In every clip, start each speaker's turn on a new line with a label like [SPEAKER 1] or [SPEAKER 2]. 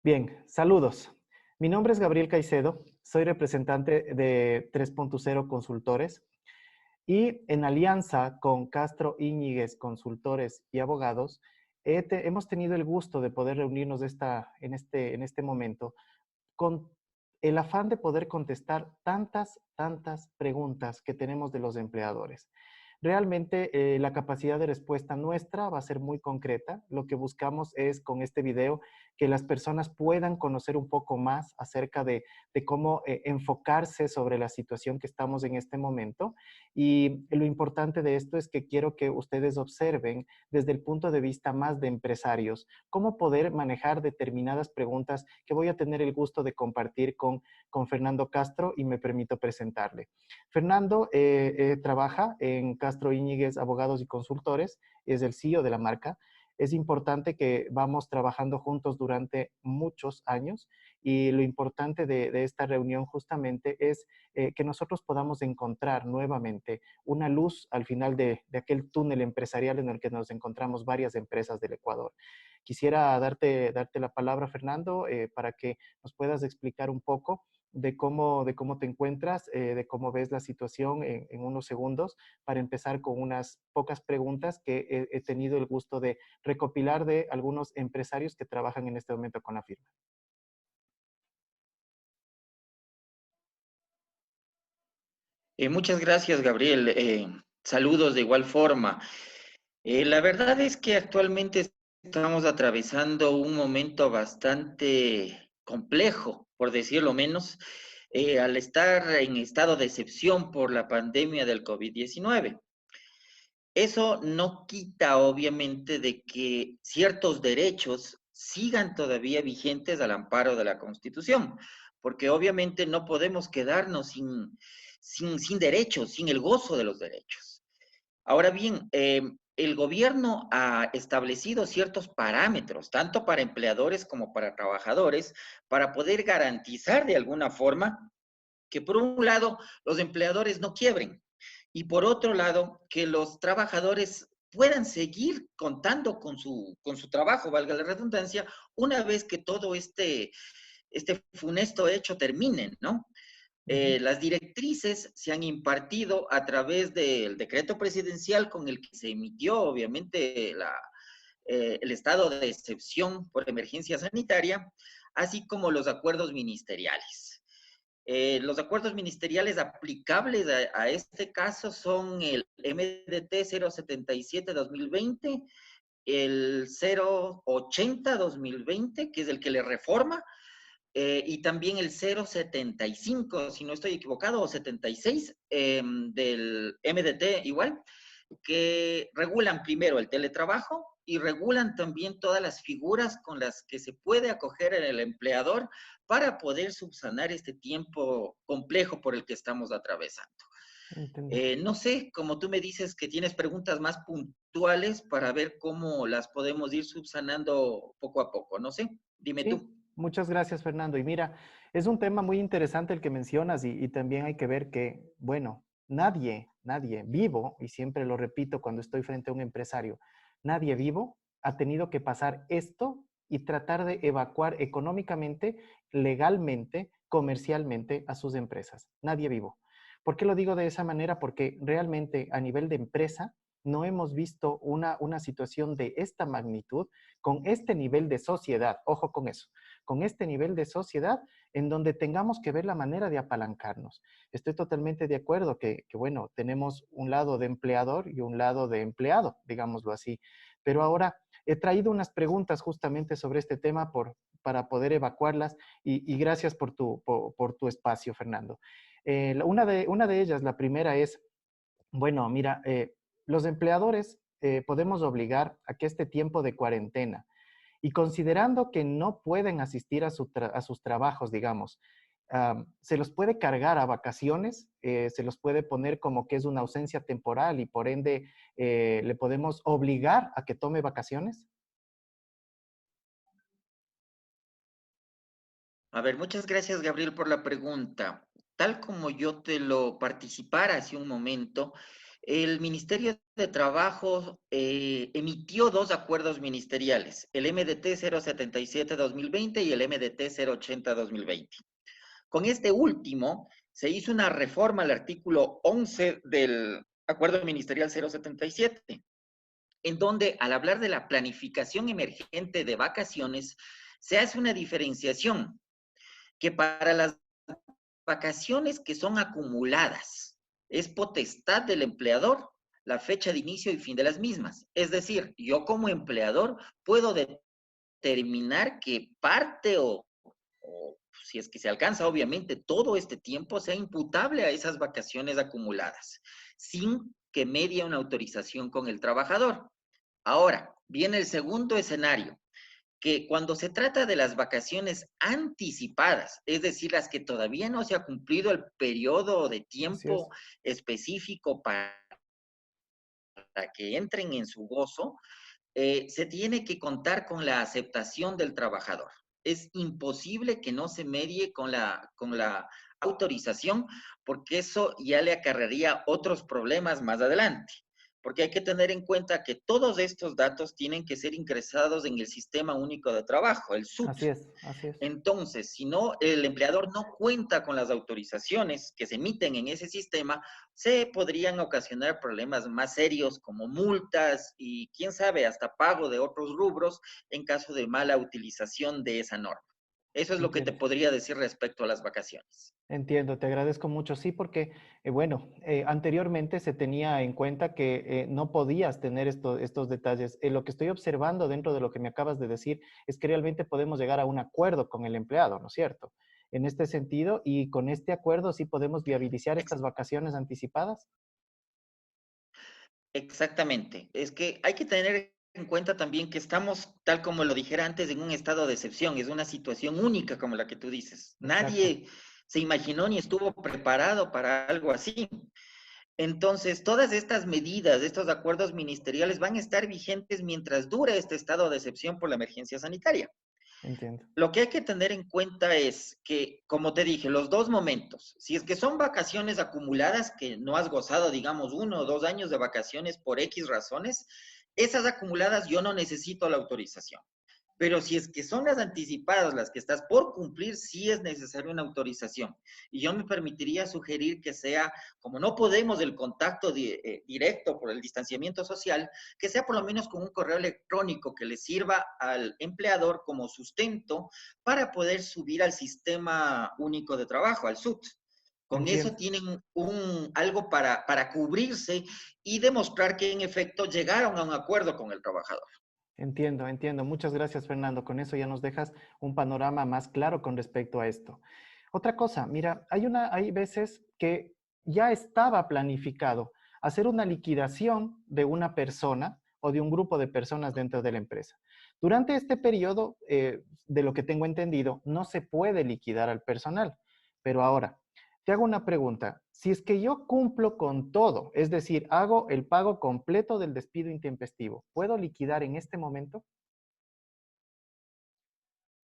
[SPEAKER 1] Bien, saludos. Mi nombre es Gabriel Caicedo, soy representante de 3.0 Consultores y en alianza con Castro Íñiguez Consultores y Abogados, hemos tenido el gusto de poder reunirnos en este momento con el afán de poder contestar tantas preguntas que tenemos de los empleadores. Realmente la capacidad de respuesta nuestra va a ser muy concreta. Lo que buscamos es con este video que las personas puedan conocer un poco más acerca de cómo enfocarse sobre la situación que estamos en este momento. Y lo importante de esto es que quiero que ustedes observen desde el punto de vista más de empresarios, cómo poder manejar determinadas preguntas que voy a tener el gusto de compartir con Fernando Castro y me permito presentarle. Fernando trabaja en Castro Íñiguez Abogados y Consultores, es el CEO de la marca. Es importante que vamos trabajando juntos durante muchos años y lo importante de esta reunión justamente es que nosotros podamos encontrar nuevamente una luz al final de aquel túnel empresarial en el que nos encontramos varias empresas del Ecuador. Quisiera darte la palabra, Fernando, para que nos puedas explicar un poco de cómo te encuentras, de cómo ves la situación en unos segundos, para empezar con unas pocas preguntas que he tenido el gusto de recopilar de algunos empresarios que trabajan en este momento con la firma.
[SPEAKER 2] Muchas gracias, Gabriel. Saludos de igual forma. La verdad es que actualmente estamos atravesando un momento bastante complejo, por decirlo menos, al estar en estado de excepción por la pandemia del COVID-19. Eso no quita, obviamente, de que ciertos derechos sigan todavía vigentes al amparo de la Constitución, porque obviamente no podemos quedarnos sin derechos, sin el gozo de los derechos. Ahora bien, el gobierno ha establecido ciertos parámetros, tanto para empleadores como para trabajadores, para poder garantizar de alguna forma que, por un lado, los empleadores no quiebren y, por otro lado, que los trabajadores puedan seguir contando con su trabajo, valga la redundancia, una vez que todo este funesto hecho termine, ¿no?
[SPEAKER 1] Ujú.
[SPEAKER 2] Las directrices se han impartido a través del decreto presidencial con el que se emitió, obviamente, el estado de excepción por emergencia sanitaria, así como los acuerdos ministeriales. Los acuerdos ministeriales aplicables a este caso son el MDT 077-2020, el 080-2020, que es el que le reforma, y también el 075, si no estoy equivocado, o 76 del MDT igual, que regulan primero el teletrabajo y regulan también todas las figuras con las que se puede acoger el empleador para poder subsanar este tiempo complejo por el que estamos atravesando.
[SPEAKER 1] Entiendo.
[SPEAKER 2] No sé, como tú me dices que tienes preguntas más puntuales para ver cómo las podemos ir subsanando poco a poco, no sé, dime
[SPEAKER 1] Sí,
[SPEAKER 2] tú.
[SPEAKER 1] muchas gracias, Fernando. Y mira, es un tema muy interesante el que mencionas y también hay que ver que, bueno, nadie vivo, y siempre lo repito cuando estoy frente a un empresario, nadie vivo ha tenido que pasar esto y tratar de evacuar económicamente, legalmente, comercialmente a sus empresas. Nadie vivo. ¿Por qué lo digo de esa manera? Porque realmente a nivel de empresa no hemos visto una situación de esta magnitud con este nivel de sociedad, ojo con eso, con este nivel de sociedad en donde tengamos que ver la manera de apalancarnos. Estoy totalmente de acuerdo bueno, tenemos un lado de empleador y un lado de empleado, digámoslo así. Pero ahora he traído unas preguntas justamente sobre este tema para poder evacuarlas y gracias por tu espacio, Fernando. Una de ellas, la primera es, bueno, mira, los empleadores podemos obligar a que este tiempo de cuarentena y considerando que no pueden asistir a sus trabajos, digamos, se los puede cargar a vacaciones, se los puede poner como que es una ausencia temporal y por ende le podemos obligar a que tome vacaciones.
[SPEAKER 2] A ver, muchas gracias, Gabriel, por la pregunta. Tal como yo te lo participara hace un momento, el Ministerio de Trabajo emitió dos acuerdos ministeriales, el MDT 077-2020 y el MDT 080-2020. Con este último, se hizo una reforma al artículo 11 del Acuerdo Ministerial 077, en donde al hablar de la planificación emergente de vacaciones, se hace una diferenciación que para las vacaciones que son acumuladas, es potestad del empleador la fecha de inicio y fin de las mismas. Es decir, yo como empleador puedo determinar que parte o si es que se alcanza, obviamente, todo este tiempo sea imputable a esas vacaciones acumuladas, sin que medie una autorización con el trabajador. Ahora, viene el segundo escenario, que cuando se trata de las vacaciones anticipadas, es decir, las que todavía no se ha cumplido el periodo de
[SPEAKER 1] Así es.
[SPEAKER 2] tiempo específico para que entren en su gozo, se tiene que contar con la aceptación del trabajador. Es imposible que no se medie con la autorización, porque eso ya le acarrearía otros problemas más adelante. Porque hay que tener en cuenta que todos estos datos tienen que ser ingresados en el Sistema Único de Trabajo, el SUT.
[SPEAKER 1] Así es, así es.
[SPEAKER 2] Entonces, si no, el empleador no cuenta con las autorizaciones que se emiten en ese sistema, se podrían ocasionar problemas más serios como multas y, quién sabe, hasta pago de otros rubros en caso de mala utilización de esa norma. Eso es lo que te
[SPEAKER 1] Entiendo.
[SPEAKER 2] podría decir respecto a las vacaciones.
[SPEAKER 1] Entiendo, te agradezco mucho. Sí, porque, bueno, anteriormente se tenía en cuenta que no podías tener estos detalles. Lo que estoy observando dentro de lo que me acabas de decir es que realmente podemos llegar a un acuerdo con el empleado, ¿no es cierto? En este sentido, y con este acuerdo sí podemos viabilizar
[SPEAKER 2] Ex-
[SPEAKER 1] estas vacaciones anticipadas.
[SPEAKER 2] Exactamente. Es que hay que tener en cuenta también que estamos, tal como lo dijera antes, en un estado de excepción. Es una situación única como la que tú dices.
[SPEAKER 1] Exacto.
[SPEAKER 2] Nadie se imaginó ni estuvo preparado para algo así. Entonces, todas estas medidas, estos acuerdos ministeriales van a estar vigentes mientras dure este estado de excepción por la emergencia sanitaria.
[SPEAKER 1] Entiendo.
[SPEAKER 2] Lo que hay que tener en cuenta es que, como te dije, los dos momentos, si es que son vacaciones acumuladas que no has gozado, digamos, 1 o 2 años de vacaciones por X razones, esas acumuladas yo no necesito la autorización. Pero si es que son las anticipadas, las que estás por cumplir, sí es necesaria una autorización. Y yo me permitiría sugerir que sea, como no podemos el contacto directo por el distanciamiento social, que sea por lo menos con un correo electrónico que le sirva al empleador como sustento para poder subir al Sistema Único de Trabajo, al SUT. Con eso
[SPEAKER 1] Entiendo.
[SPEAKER 2] tienen algo para cubrirse y demostrar que en efecto llegaron a un acuerdo con el trabajador.
[SPEAKER 1] Entiendo, entiendo. Muchas gracias, Fernando. Con eso ya nos dejas un panorama más claro con respecto a esto. Otra cosa, mira, hay veces que ya estaba planificado hacer una liquidación de una persona o de un grupo de personas dentro de la empresa. Durante este periodo, de lo que tengo entendido, no se puede liquidar al personal. Pero ahora, te hago una pregunta. Si es que yo cumplo con todo, es decir, hago el pago completo del despido intempestivo, ¿puedo liquidar en este momento?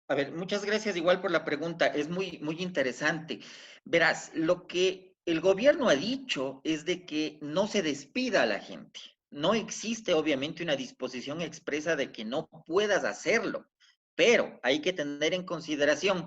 [SPEAKER 2] A ver, muchas gracias igual por la pregunta, es muy, muy interesante. Verás, lo que el gobierno ha dicho es de que no se despida a la gente. No existe obviamente una disposición expresa de que no puedas hacerlo, pero hay que tener en consideración,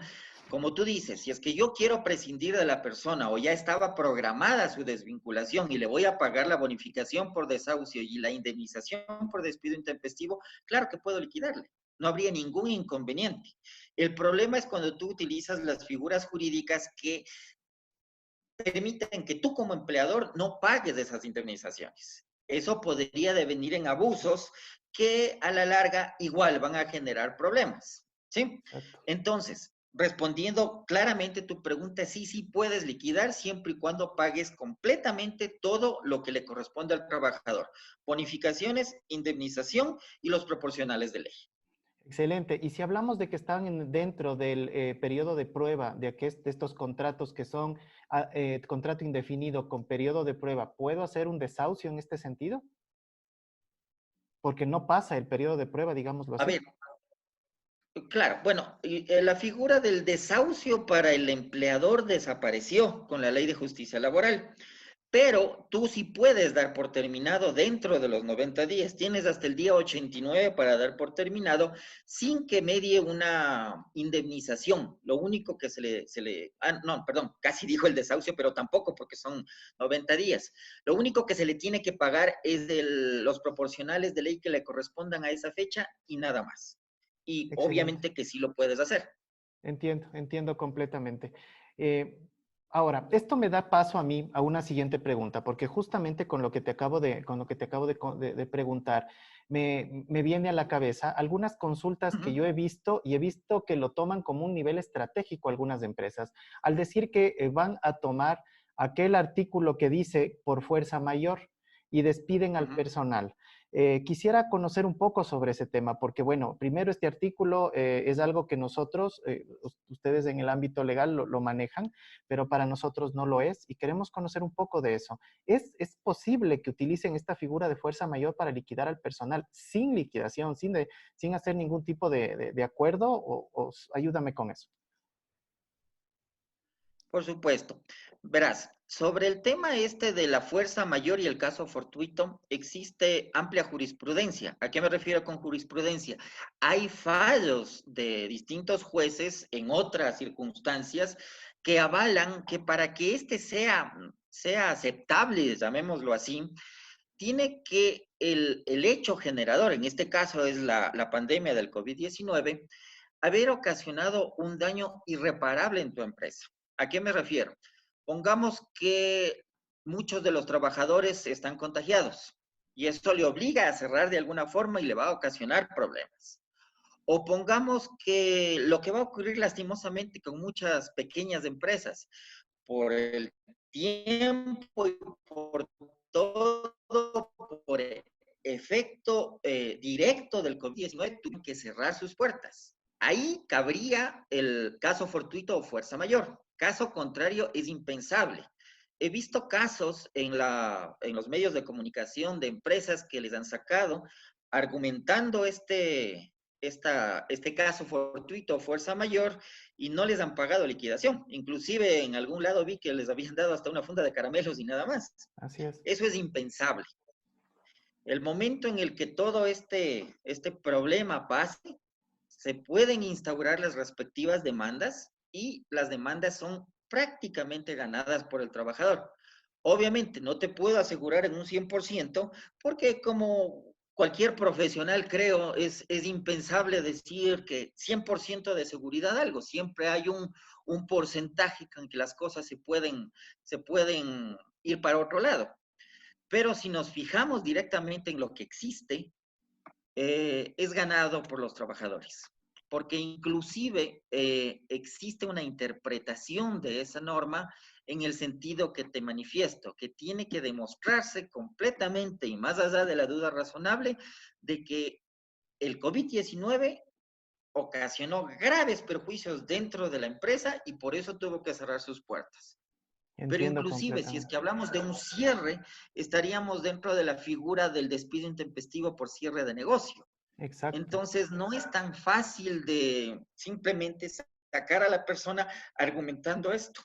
[SPEAKER 2] como tú dices, si es que yo quiero prescindir de la persona o ya estaba programada su desvinculación y le voy a pagar la bonificación por desahucio y la indemnización por despido intempestivo, claro que puedo liquidarle. No habría ningún inconveniente. El problema es cuando tú utilizas las figuras jurídicas que permiten que tú como empleador no pagues esas indemnizaciones. Eso podría devenir en abusos que a la larga igual van a generar problemas. ¿Sí?
[SPEAKER 1] Exacto.
[SPEAKER 2] Entonces, respondiendo claramente tu pregunta, sí, sí puedes liquidar siempre y cuando pagues completamente todo lo que le corresponde al trabajador. Bonificaciones, indemnización y los proporcionales de ley.
[SPEAKER 1] Excelente. Y si hablamos de que están dentro del periodo de prueba de estos contratos que son contrato indefinido con periodo de prueba, ¿puedo hacer un desahucio en este sentido? Porque no pasa el periodo de prueba, digámoslo
[SPEAKER 2] A
[SPEAKER 1] así.
[SPEAKER 2] ver, claro, bueno, la figura del desahucio para el empleador desapareció con la ley de justicia laboral, pero tú sí puedes dar por terminado dentro de los 90 días. Tienes hasta el día 89 para dar por terminado sin que medie una indemnización. Lo único que no, perdón, casi dijo el desahucio, pero tampoco porque son 90 días. Lo único que se le tiene que pagar es los proporcionales de ley que le correspondan a esa fecha y nada más. Y
[SPEAKER 1] Excelente.
[SPEAKER 2] obviamente que sí lo puedes hacer.
[SPEAKER 1] Entiendo, entiendo completamente. Eh, Ahora, esto me da paso a mí a una siguiente pregunta, porque justamente con lo que te acabo con lo que te acabo de preguntar, me viene a la cabeza algunas consultas
[SPEAKER 2] Uh
[SPEAKER 1] que
[SPEAKER 2] -huh.
[SPEAKER 1] yo he visto y he visto que lo toman como un nivel estratégico algunas empresas, al decir que van a tomar aquel artículo que dice por fuerza mayor y despiden
[SPEAKER 2] Uh
[SPEAKER 1] al
[SPEAKER 2] -huh.
[SPEAKER 1] personal. Quisiera conocer un poco sobre ese tema, porque bueno, primero este artículo es algo que nosotros, ustedes en el ámbito legal lo manejan, pero para nosotros no lo es y queremos conocer un poco de eso. Es posible que utilicen esta figura de fuerza mayor para liquidar al personal sin liquidación, sin hacer ningún tipo de acuerdo? O ayúdame con eso.
[SPEAKER 2] Por supuesto. Verás, sobre el tema este de la fuerza mayor y el caso fortuito, existe amplia jurisprudencia. ¿A qué me refiero con jurisprudencia? Hay fallos de distintos jueces en otras circunstancias que avalan que para que este sea aceptable, llamémoslo así, tiene que el hecho generador, en este caso es la pandemia del COVID-19, haber ocasionado un daño irreparable en tu empresa. ¿A qué me refiero? Pongamos que muchos de los trabajadores están contagiados y esto le obliga a cerrar de alguna forma y le va a ocasionar problemas. O pongamos que lo que va a ocurrir lastimosamente con muchas pequeñas empresas, por el tiempo y por todo, por el efecto directo del COVID-19, tuvieron que cerrar sus puertas. Ahí cabría el caso fortuito o fuerza mayor. Caso contrario es impensable. He visto casos en los medios de comunicación de empresas que les han sacado argumentando este caso fortuito o fuerza mayor y no les han pagado liquidación. Inclusive en algún lado vi que les habían dado hasta una funda de caramelos y nada más.
[SPEAKER 1] Así es.
[SPEAKER 2] Eso es impensable. El momento en el que todo este problema pase, se pueden instaurar las respectivas demandas y las demandas son prácticamente ganadas por el trabajador. Obviamente, no te puedo asegurar en un 100% porque como cualquier profesional, creo, es impensable decir que 100% de seguridad algo. Siempre hay un porcentaje en que las cosas se pueden ir para otro lado. Pero si nos fijamos directamente en lo que existe, es ganado por los trabajadores, porque inclusive existe una interpretación de esa norma en el sentido que te manifiesto, que tiene que demostrarse completamente y más allá de la duda razonable de que el COVID-19 ocasionó graves perjuicios dentro de la empresa y por eso tuvo que cerrar sus puertas. Pero
[SPEAKER 1] Entiendo
[SPEAKER 2] inclusive, si es
[SPEAKER 1] completamente.
[SPEAKER 2] que hablamos de un cierre, estaríamos dentro de la figura del despido intempestivo por cierre de negocio.
[SPEAKER 1] Exacto.
[SPEAKER 2] Entonces, no es tan fácil de simplemente sacar a la persona argumentando esto.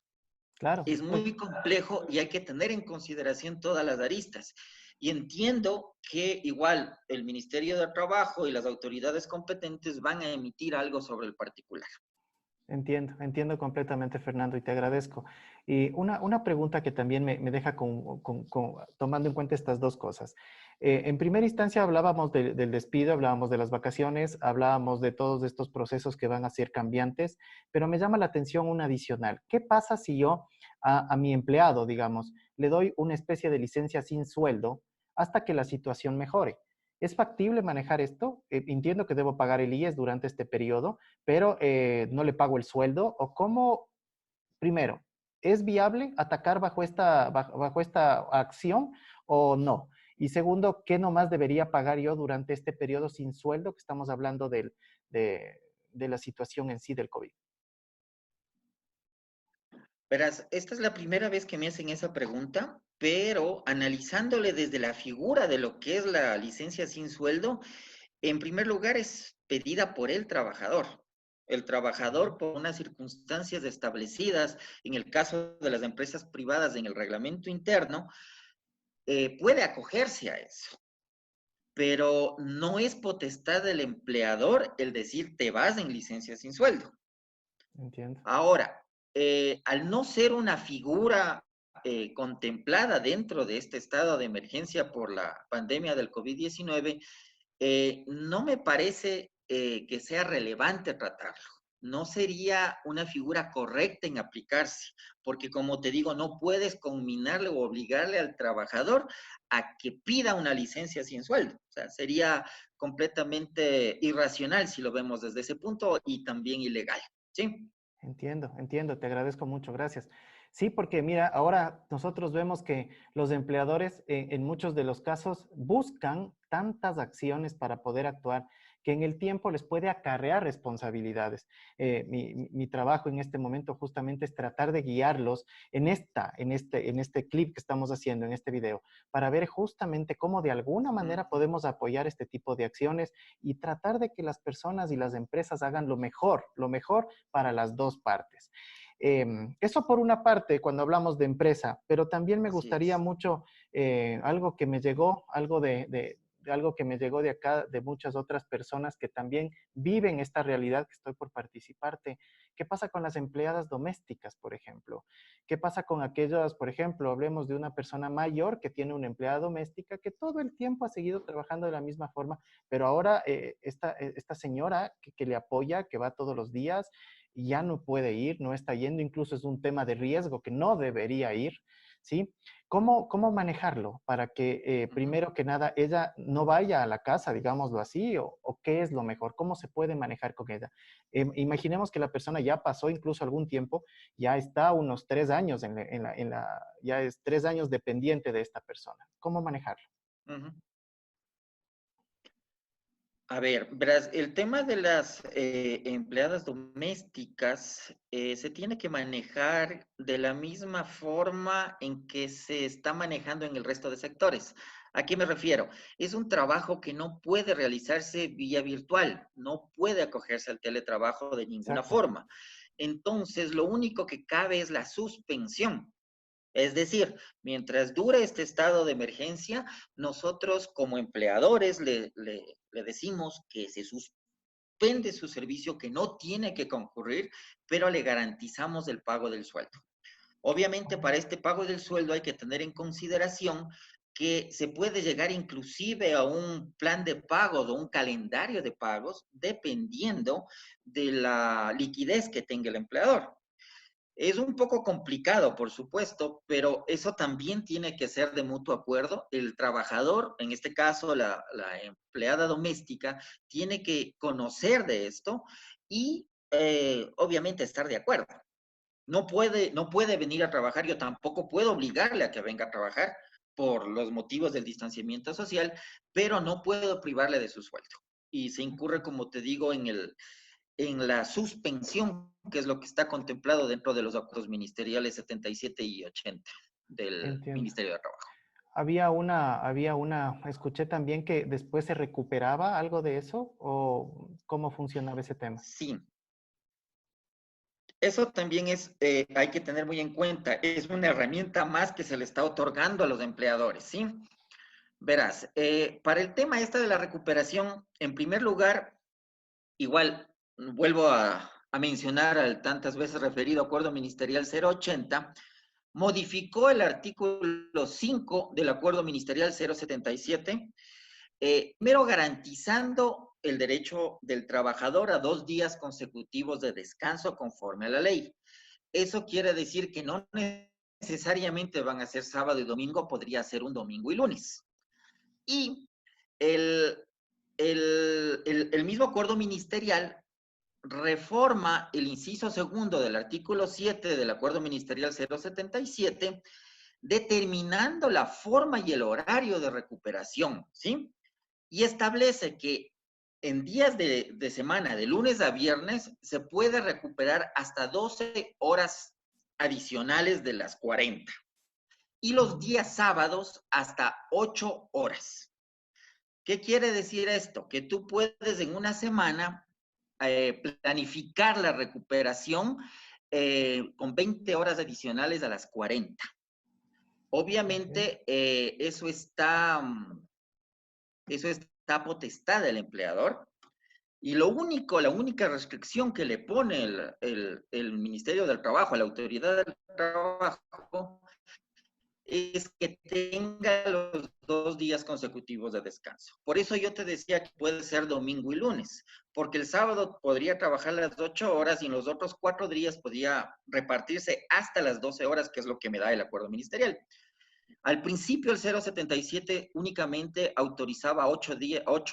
[SPEAKER 1] Claro,
[SPEAKER 2] Es muy complejo y hay que tener en consideración todas las aristas. Y entiendo que igual el Ministerio de Trabajo y las autoridades competentes van a emitir algo sobre el particular.
[SPEAKER 1] entiendo, entiendo completamente, Fernando, y te agradezco. Y una pregunta que también me deja tomando en cuenta estas dos cosas. En primera instancia hablábamos del despido, hablábamos de las vacaciones, hablábamos de todos estos procesos que van a ser cambiantes, pero me llama la atención un adicional. ¿Qué pasa si yo a mi empleado, digamos, le doy una especie de licencia sin sueldo hasta que la situación mejore? ¿Es factible manejar esto? Entiendo que debo pagar el IES durante este periodo, pero no le pago el sueldo. ¿O cómo, primero, es viable atacar bajo esta acción o no? Y segundo, ¿qué nomás debería pagar yo durante este periodo sin sueldo que estamos hablando de, de la situación en sí del COVID?
[SPEAKER 2] Verás, esta es la primera vez que me hacen esa pregunta, pero analizándole desde la figura de lo que es la licencia sin sueldo, en primer lugar es pedida por el trabajador. El trabajador, por unas circunstancias establecidas, en el caso de las empresas privadas en el reglamento interno, puede acogerse a eso, pero no es potestad del empleador el decir te vas en licencia sin sueldo.
[SPEAKER 1] Entiendo.
[SPEAKER 2] Ahora, al no ser una figura contemplada dentro de este estado de emergencia por la pandemia del COVID-19, no me parece que sea relevante tratarlo. No sería una figura correcta en aplicarse, porque como te digo, no puedes conminarle o obligarle al trabajador a que pida una licencia sin sueldo. O sea, sería completamente irracional si lo vemos desde ese punto y también ilegal. ¿Sí?
[SPEAKER 1] Entiendo, entiendo, te agradezco mucho, gracias. Sí, porque mira, ahora nosotros vemos que los empleadores en muchos de los casos buscan tantas acciones para poder actuar que en el tiempo les puede acarrear responsabilidades. Mi trabajo en este momento justamente es tratar de guiarlos en este clip que estamos haciendo, en este video, para ver justamente cómo de alguna manera podemos apoyar este tipo de acciones y tratar de que las personas y las empresas hagan lo mejor para las dos partes. Eso por una parte, cuando hablamos de empresa, pero también me
[SPEAKER 2] Así
[SPEAKER 1] gustaría
[SPEAKER 2] es.
[SPEAKER 1] mucho algo que me llegó, algo que me llegó de acá, de muchas otras personas que también viven esta realidad que estoy por participarte. ¿Qué pasa con las empleadas domésticas, por ejemplo? ¿Qué pasa con aquellas, por ejemplo, hablemos de una persona mayor que tiene una empleada doméstica que todo el tiempo ha seguido trabajando de la misma forma, pero ahora esta señora que le apoya, que va todos los días, ya no puede ir, no está yendo, incluso es un tema de riesgo que no debería ir, ¿sí? ¿Cómo manejarlo para que primero que nada ella no vaya a la casa, digámoslo así, o qué es lo mejor? ¿Cómo se puede manejar con ella? Imaginemos que la persona ya pasó incluso algún tiempo, ya está unos 3 años ya es 3 años dependiente de esta persona. ¿Cómo manejarlo?
[SPEAKER 2] Ujú. A ver, verás, el tema de las empleadas domésticas se tiene que manejar de la misma forma en que se está manejando en el resto de sectores. ¿A qué me refiero? Es un trabajo que no puede realizarse vía virtual, no puede acogerse al teletrabajo de ninguna
[SPEAKER 1] Exacto.
[SPEAKER 2] forma. Entonces, lo único que cabe es la suspensión. Es decir, mientras dure este estado de emergencia, nosotros como empleadores le decimos que se suspende su servicio, que no tiene que concurrir, pero le garantizamos el pago del sueldo. Obviamente, para este pago del sueldo hay que tener en consideración que se puede llegar inclusive a un plan de pagos o un calendario de pagos dependiendo de la liquidez que tenga el empleador. Es un poco complicado, por supuesto, pero eso también tiene que ser de mutuo acuerdo. El trabajador, en este caso la empleada doméstica, tiene que conocer de esto y obviamente estar de acuerdo. No puede venir a trabajar, yo tampoco puedo obligarle a que venga a trabajar por los motivos del distanciamiento social, pero no puedo privarle de su sueldo. Y se incurre, como te digo, en la suspensión, que es lo que está contemplado dentro de los acuerdos ministeriales 77 y 80 del
[SPEAKER 1] Entiendo.
[SPEAKER 2] Ministerio de Trabajo.
[SPEAKER 1] Escuché también que después se recuperaba algo de eso, o cómo funcionaba ese tema.
[SPEAKER 2] Sí, eso también hay que tener muy en cuenta, es una herramienta más que se le está otorgando a los empleadores, ¿sí? Verás, para el tema este de la recuperación, en primer lugar, igual vuelvo a mencionar al tantas veces referido Acuerdo Ministerial 080, modificó el artículo 5 del Acuerdo Ministerial 077, primero garantizando el derecho del trabajador a 2 días consecutivos de descanso conforme a la ley. Eso quiere decir que no necesariamente van a ser sábado y domingo, podría ser un domingo y lunes. Y el, el mismo acuerdo ministerial reforma el inciso segundo del artículo 7 del Acuerdo Ministerial 077, determinando la forma y el horario de recuperación, ¿sí? Y establece que en días de semana, de lunes a viernes, se puede recuperar hasta 12 horas adicionales de las 40. Y los días sábados hasta 8 horas. ¿Qué quiere decir esto? Que tú puedes en una semana planificar la recuperación con 20 horas adicionales a las 40. Obviamente, eso está potestad del empleador. Y la única restricción que le pone el Ministerio del Trabajo, la autoridad del trabajo, es que tenga los 2 días consecutivos de descanso. Por eso yo te decía que puede ser domingo y lunes, porque el sábado podría trabajar las 8 horas y en los otros 4 días podría repartirse hasta las 12 horas, que es lo que me da el acuerdo ministerial. Al principio el 077 únicamente autorizaba 8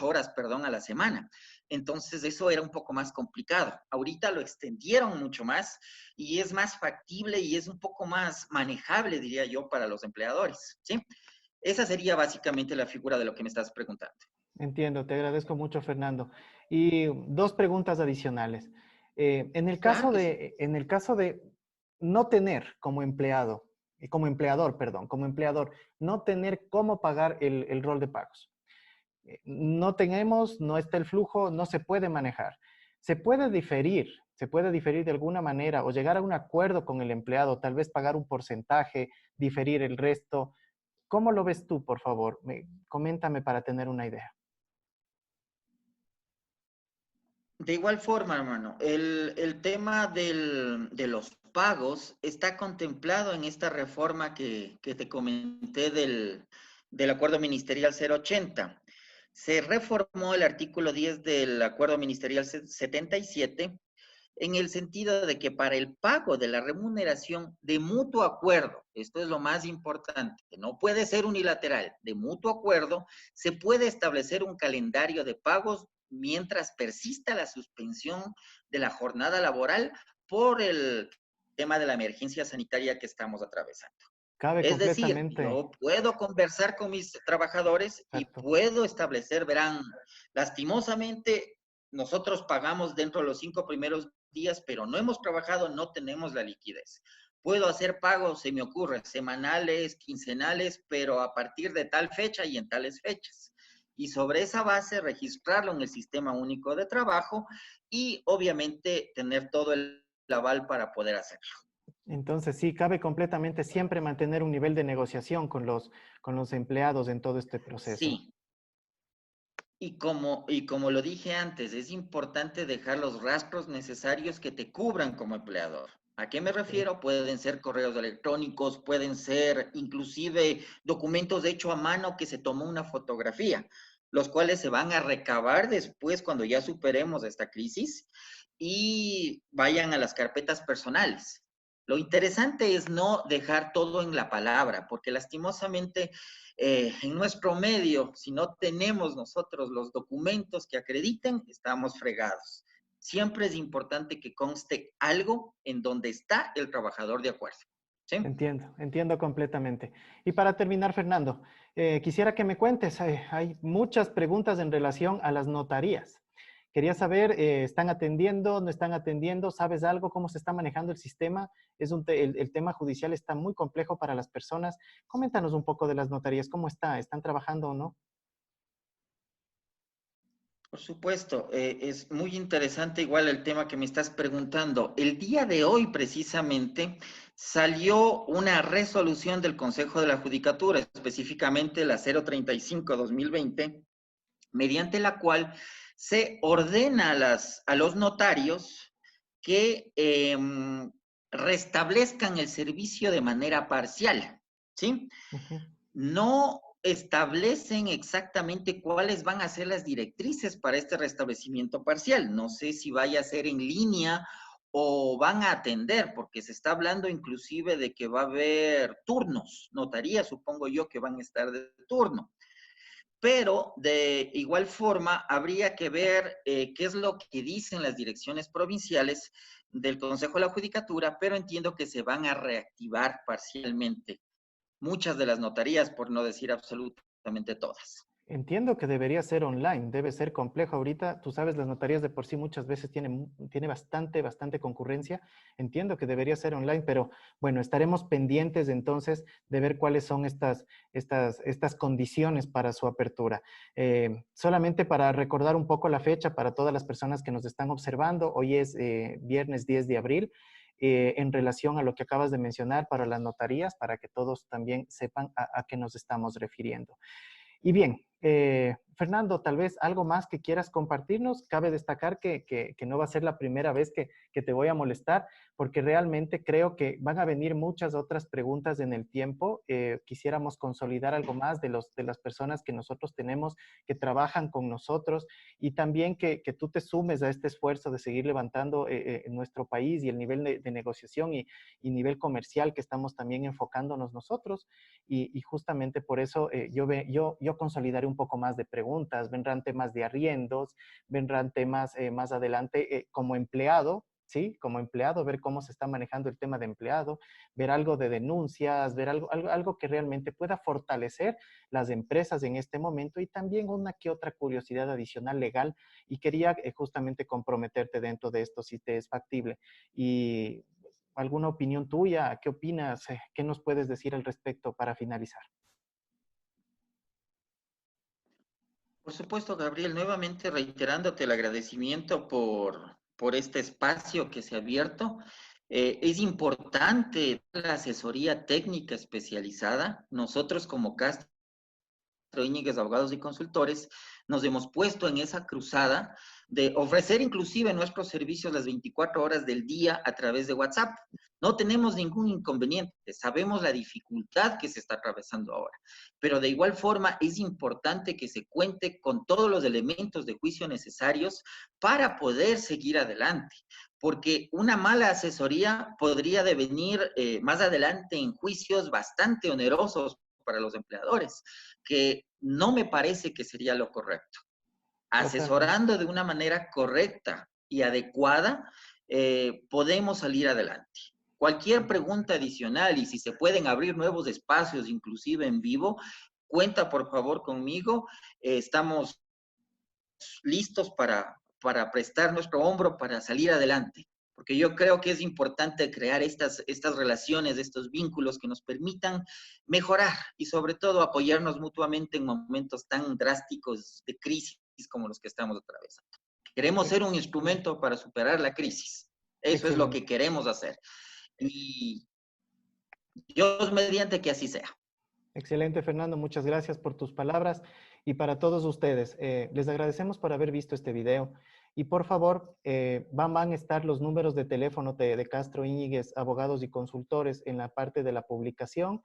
[SPEAKER 2] horas, a la semana. Entonces eso era un poco más complicado. Ahorita lo extendieron mucho más y es más factible y es un poco más manejable, diría yo, para los empleadores, ¿sí? Esa sería básicamente la figura de lo que me estás preguntando.
[SPEAKER 1] Entiendo, te agradezco mucho, Fernando. Y dos preguntas adicionales.
[SPEAKER 2] Claro que sí.
[SPEAKER 1] En el caso de no tener como empleado, como empleador, perdón, como empleador, no tener cómo pagar el rol de pagos. No tenemos, no está el flujo, no se puede manejar. Se puede diferir de alguna manera o llegar a un acuerdo con el empleado, tal vez pagar un porcentaje, diferir el resto. ¿Cómo lo ves tú, por favor? Coméntame para tener una idea.
[SPEAKER 2] De igual forma, hermano, el tema de los pagos está contemplado en esta reforma que te comenté del acuerdo ministerial 080. Se reformó el artículo 10 del acuerdo ministerial 77 en el sentido de que para el pago de la remuneración de mutuo acuerdo, esto es lo más importante, no puede ser unilateral, de mutuo acuerdo, se puede establecer un calendario de pagos mientras persista la suspensión de la jornada laboral por el tema de la emergencia sanitaria que estamos atravesando.
[SPEAKER 1] Cabe
[SPEAKER 2] Es decir,
[SPEAKER 1] completamente,
[SPEAKER 2] yo puedo conversar con mis trabajadores y
[SPEAKER 1] exacto.
[SPEAKER 2] puedo establecer, verán, lastimosamente, nosotros pagamos dentro de los 5 primeros días, pero no hemos trabajado, no tenemos la liquidez. Puedo hacer pagos, se me ocurre, semanales, quincenales, pero a partir de tal fecha y en tales fechas. Y sobre esa base registrarlo en el Sistema Único de Trabajo y obviamente tener todo el aval para poder hacerlo.
[SPEAKER 1] Entonces, sí, cabe completamente siempre mantener un nivel de negociación con los empleados en todo este proceso.
[SPEAKER 2] Sí, y como lo dije antes, es importante dejar los rastros necesarios que te cubran como empleador. ¿A qué me
[SPEAKER 1] Ok.
[SPEAKER 2] refiero? Pueden ser correos electrónicos, pueden ser inclusive documentos hechos a mano que se tomó una fotografía, los cuales se van a recabar después cuando ya superemos esta crisis y vayan a las carpetas personales. Lo interesante es no dejar todo en la palabra, porque lastimosamente en nuestro medio, si no tenemos nosotros los documentos que acrediten, estamos fregados. Siempre es importante que conste algo en donde está el trabajador de acuerdo. ¿Sí?
[SPEAKER 1] Entiendo, entiendo completamente. Y para terminar, Fernando, quisiera que me cuentes, hay muchas preguntas en relación a las notarías. Quería saber, ¿están atendiendo, no están atendiendo? ¿Sabes algo? ¿Cómo se está manejando el sistema? El tema judicial está muy complejo para las personas. Coméntanos un poco de las notarías, ¿cómo está? ¿Están trabajando o no?
[SPEAKER 2] Por supuesto, es muy interesante igual el tema que me estás preguntando. El día de hoy precisamente salió una resolución del Consejo de la Judicatura, específicamente la 035-2020, mediante la cual se ordena a los notarios que restablezcan el servicio de manera parcial, ¿sí?
[SPEAKER 1] Ujú.
[SPEAKER 2] No establecen exactamente cuáles van a ser las directrices para este restablecimiento parcial. No sé si vaya a ser en línea o van a atender, porque se está hablando inclusive de que va a haber turnos, notarías, supongo yo, que van a estar de turno. Pero de igual forma habría que ver qué es lo que dicen las direcciones provinciales del Consejo de la Judicatura, pero entiendo que se van a reactivar parcialmente muchas de las notarías, por no decir absolutamente todas.
[SPEAKER 1] Entiendo que debería ser online, debe ser complejo. Ahorita, tú sabes, las notarías de por sí muchas veces tiene bastante concurrencia. Entiendo que debería ser online, pero bueno, estaremos pendientes entonces de ver cuáles son estas condiciones para su apertura. Solamente para recordar un poco la fecha para todas las personas que nos están observando, hoy es viernes 10 de abril. En relación a lo que acabas de mencionar para las notarías, para que todos también sepan a qué nos estamos refiriendo. Y bien, Fernando, tal vez algo más que quieras compartirnos. Cabe destacar que no va a ser la primera vez que te voy a molestar, porque realmente creo que van a venir muchas otras preguntas en el tiempo. Quisiéramos consolidar algo más de las personas que nosotros tenemos, que trabajan con nosotros, y también que tú te sumes a este esfuerzo de seguir levantando nuestro país y el nivel de negociación y nivel comercial que estamos también enfocándonos nosotros. Y justamente por eso yo consolidaré un poco más de preguntas, vendrán temas de arriendos, vendrán temas más adelante como empleado, ¿sí? Como empleado, ver cómo se está manejando el tema de empleado, ver algo de denuncias, ver algo que realmente pueda fortalecer las empresas en este momento y también una que otra curiosidad adicional legal. Y quería justamente comprometerte dentro de esto si te es factible. Y alguna opinión tuya, ¿qué opinas? ¿Qué nos puedes decir al respecto para finalizar?
[SPEAKER 2] Por supuesto, Gabriel, nuevamente reiterándote el agradecimiento por este espacio que se ha abierto. Es importante la asesoría técnica especializada. Nosotros como Castro Íñiguez, abogados y consultores, nos hemos puesto en esa cruzada de ofrecer inclusive nuestros servicios las 24 horas del día a través de WhatsApp. No tenemos ningún inconveniente, sabemos la dificultad que se está atravesando ahora, pero de igual forma es importante que se cuente con todos los elementos de juicio necesarios para poder seguir adelante, porque una mala asesoría podría devenir más adelante en juicios bastante onerosos para los empleadores, que no me parece que sería lo correcto.
[SPEAKER 1] Totalmente.
[SPEAKER 2] Asesorando de una manera correcta y adecuada, podemos salir adelante. Cualquier pregunta adicional y si se pueden abrir nuevos espacios, inclusive en vivo, cuenta por favor conmigo. Estamos listos para prestar nuestro hombro para salir adelante. Porque yo creo que es importante crear estas relaciones, estos vínculos que nos permitan mejorar y sobre todo apoyarnos mutuamente en momentos tan drásticos de crisis como los que estamos atravesando. Queremos ser un instrumento para superar la crisis. Eso es lo
[SPEAKER 1] Excelente.
[SPEAKER 2] que queremos hacer. Y Dios mediante que así sea.
[SPEAKER 1] Excelente, Fernando. Muchas gracias por tus palabras. Y para todos ustedes, les agradecemos por haber visto este video. Y por favor, van a estar los números de teléfono de Castro Íñiguez, abogados y consultores en la parte de la publicación.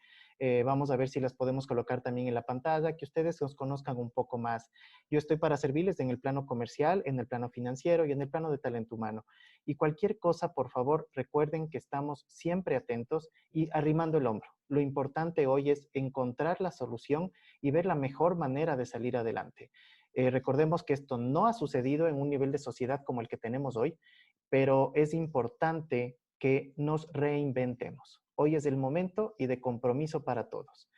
[SPEAKER 1] Vamos a ver si las podemos colocar también en la pantalla, que ustedes nos conozcan un poco más. Yo estoy para servirles en el plano comercial, en el plano financiero y en el plano de talento humano. Y cualquier cosa, por favor, recuerden que estamos siempre atentos y arrimando el hombro. Lo importante hoy es encontrar la solución y ver la mejor manera de salir adelante. Recordemos que esto no ha sucedido en un nivel de sociedad como el que tenemos hoy, pero es importante que nos reinventemos. Hoy es el momento y de compromiso para todos.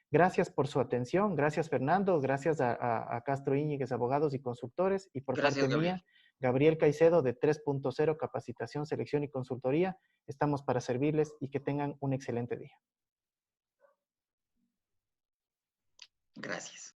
[SPEAKER 1] Gracias por su atención. Gracias, Fernando. Gracias a Castro Íñiguez, abogados y consultores. Y por parte
[SPEAKER 2] Gracias, Gabriel.
[SPEAKER 1] mía, Gabriel Caicedo de 3.0, capacitación, selección y consultoría. Estamos para servirles y que tengan un excelente día.
[SPEAKER 2] Gracias.